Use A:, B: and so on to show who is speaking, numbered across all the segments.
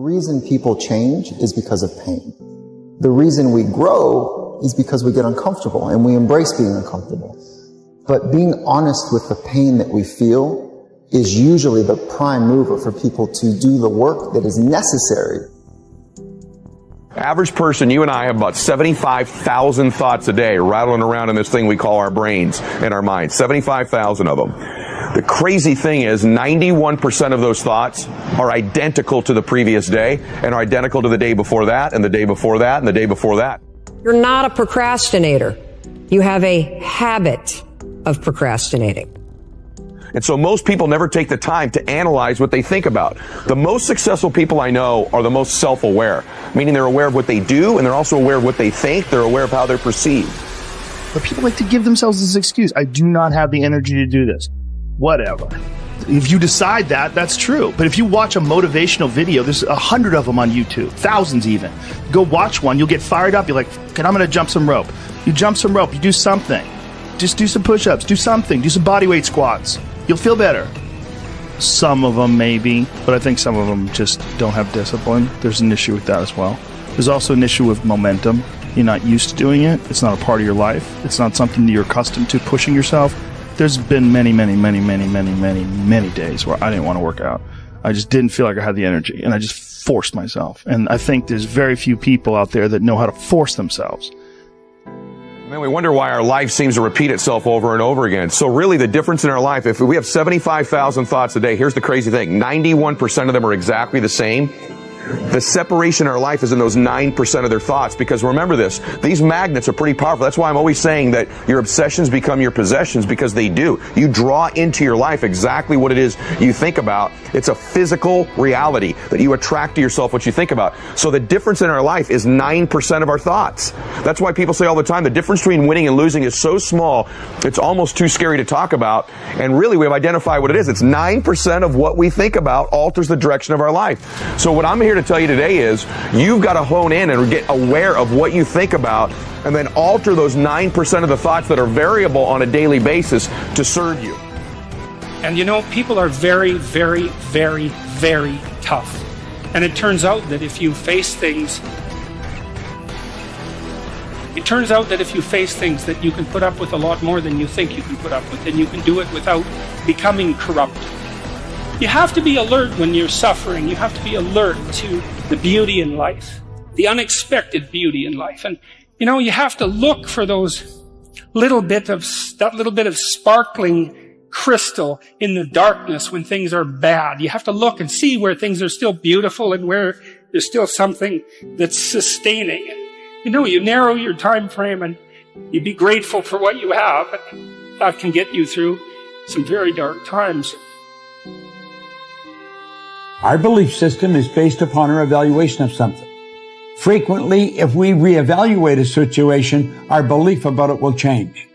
A: reason people change is because of pain. The reason we grow is because we get uncomfortable and we embrace being uncomfortable. But being honest with the pain that we feel is usually the prime mover for people to do the work that is necessary.
B: Average person, you and I, have about 75,000 thoughts a day rattling around in this thing we call our brains and our minds. 75,000 of them. The crazy thing is 91% of those thoughts are identical to the previous day and are identical to the day before that and the day before that and the day before that.
C: You're not a procrastinator. You have a habit of procrastinating.
B: And so most people never take the time to analyze what they think about. The most successful people I know are the most self-aware, meaning they're aware of what they do and they're also aware of what they think. They're aware of how they're perceived.
D: But people like to give themselves this excuse. I do not have the energy to do this. Whatever. If you decide that, that's true. But if you watch a motivational video, there's 100 of them on YouTube, thousands even. Go watch one, you'll get fired up. You're like, okay, I'm going to jump some rope. You jump some rope, you do something. Just do some push-ups, do something, do some bodyweight squats. You'll feel better. Some of them maybe, but I think some of them just don't have discipline. There's an issue with that as well. There's also an issue with momentum. You're not used to doing it. It's not a part of your life. It's not something that you're accustomed to, pushing yourself. There's been many days where I didn't want to work out. I just didn't feel like I had the energy, and I just forced myself. And I think there's very few people out there that know how to force themselves.
B: Man, we wonder why our life seems to repeat itself over and over again. So really the difference in our life, if we have 75,000 thoughts a day, here's the crazy thing. 91% of them are exactly the same. The separation in our life is in those 9% of their thoughts, because remember this, these magnets are pretty powerful. That's why I'm always saying that your obsessions become your possessions, because they do. You draw into your life exactly what it is you think about. It's a physical reality that you attract to yourself what you think about. So the difference in our life is 9% of our thoughts. That's why people say all the time the difference between winning and losing is so small, it's almost too scary to talk about. And really, we've identified what it is. It's 9% of what we think about alters the direction of our life. So what I'm here to tell you today is you've got to hone in and get aware of what you think about and then alter those 9% of the thoughts that are variable on a daily basis to serve you.
E: And you know, people are very, very, very, very tough. And it turns out that if you face things, that you can put up with a lot more than you think you can put up with, and you can do it without becoming corrupt. You have to be alert when you're suffering. You have to be alert to the beauty in life, the unexpected beauty in life. And, you know, you have to look for that little bit of sparkling crystal in the darkness when things are bad. You have to look and see where things are still beautiful and where there's still something that's sustaining. And, you know, you narrow your time frame and you be grateful for what you have. And that can get you through some very dark times.
F: Our belief system is based upon our evaluation of something. Frequently, if we reevaluate a situation, our belief about it will change.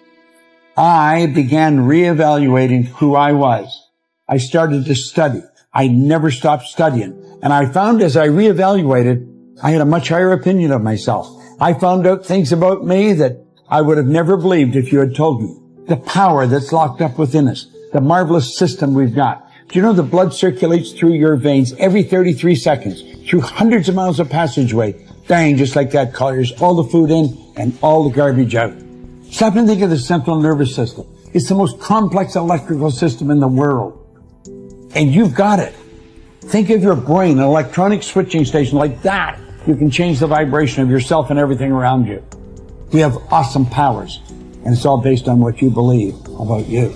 F: I began reevaluating who I was. I started to study. I never stopped studying. And I found as I reevaluated, I had a much higher opinion of myself. I found out things about me that I would have never believed if you had told me. The power that's locked up within us. The marvelous system we've got. Do you know the blood circulates through your veins every 33 seconds, through hundreds of miles of passageway? Bang, just like that, clears all the food in and all the garbage out. Stop and think of the central nervous system. It's the most complex electrical system in the world. And you've got it. Think of your brain, an electronic switching station like that. You can change the vibration of yourself and everything around you. We have awesome powers, and it's all based on what you believe about you.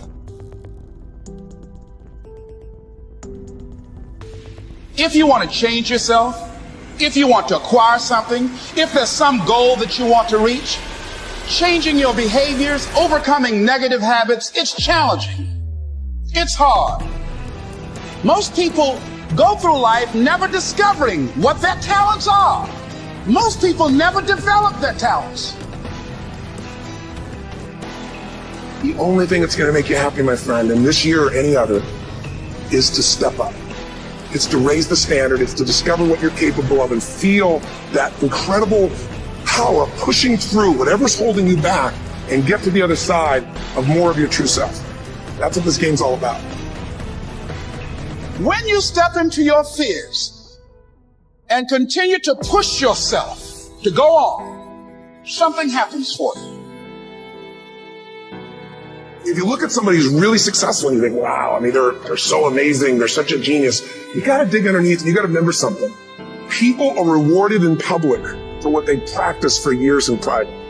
G: If you want to change yourself, if you want to acquire something, if there's some goal that you want to reach, changing your behaviors, overcoming negative habits, it's challenging. It's hard. Most people go through life never discovering what their talents are. Most people never develop their talents.
H: The only thing that's going to make you happy, my friend, in this year or any other, is to step up. It's to raise the standard. It's to discover what you're capable of and feel that incredible power pushing through whatever's holding you back and get to the other side of more of your true self. That's what this game's all about.
G: When you step into your fears, and continue to push yourself to go on, something happens for you.
H: If you look at somebody who's really successful and you think, wow, I mean, they're so amazing, they're such a genius, you got to dig underneath, you got to remember something. People are rewarded in public for what they practice for years in private.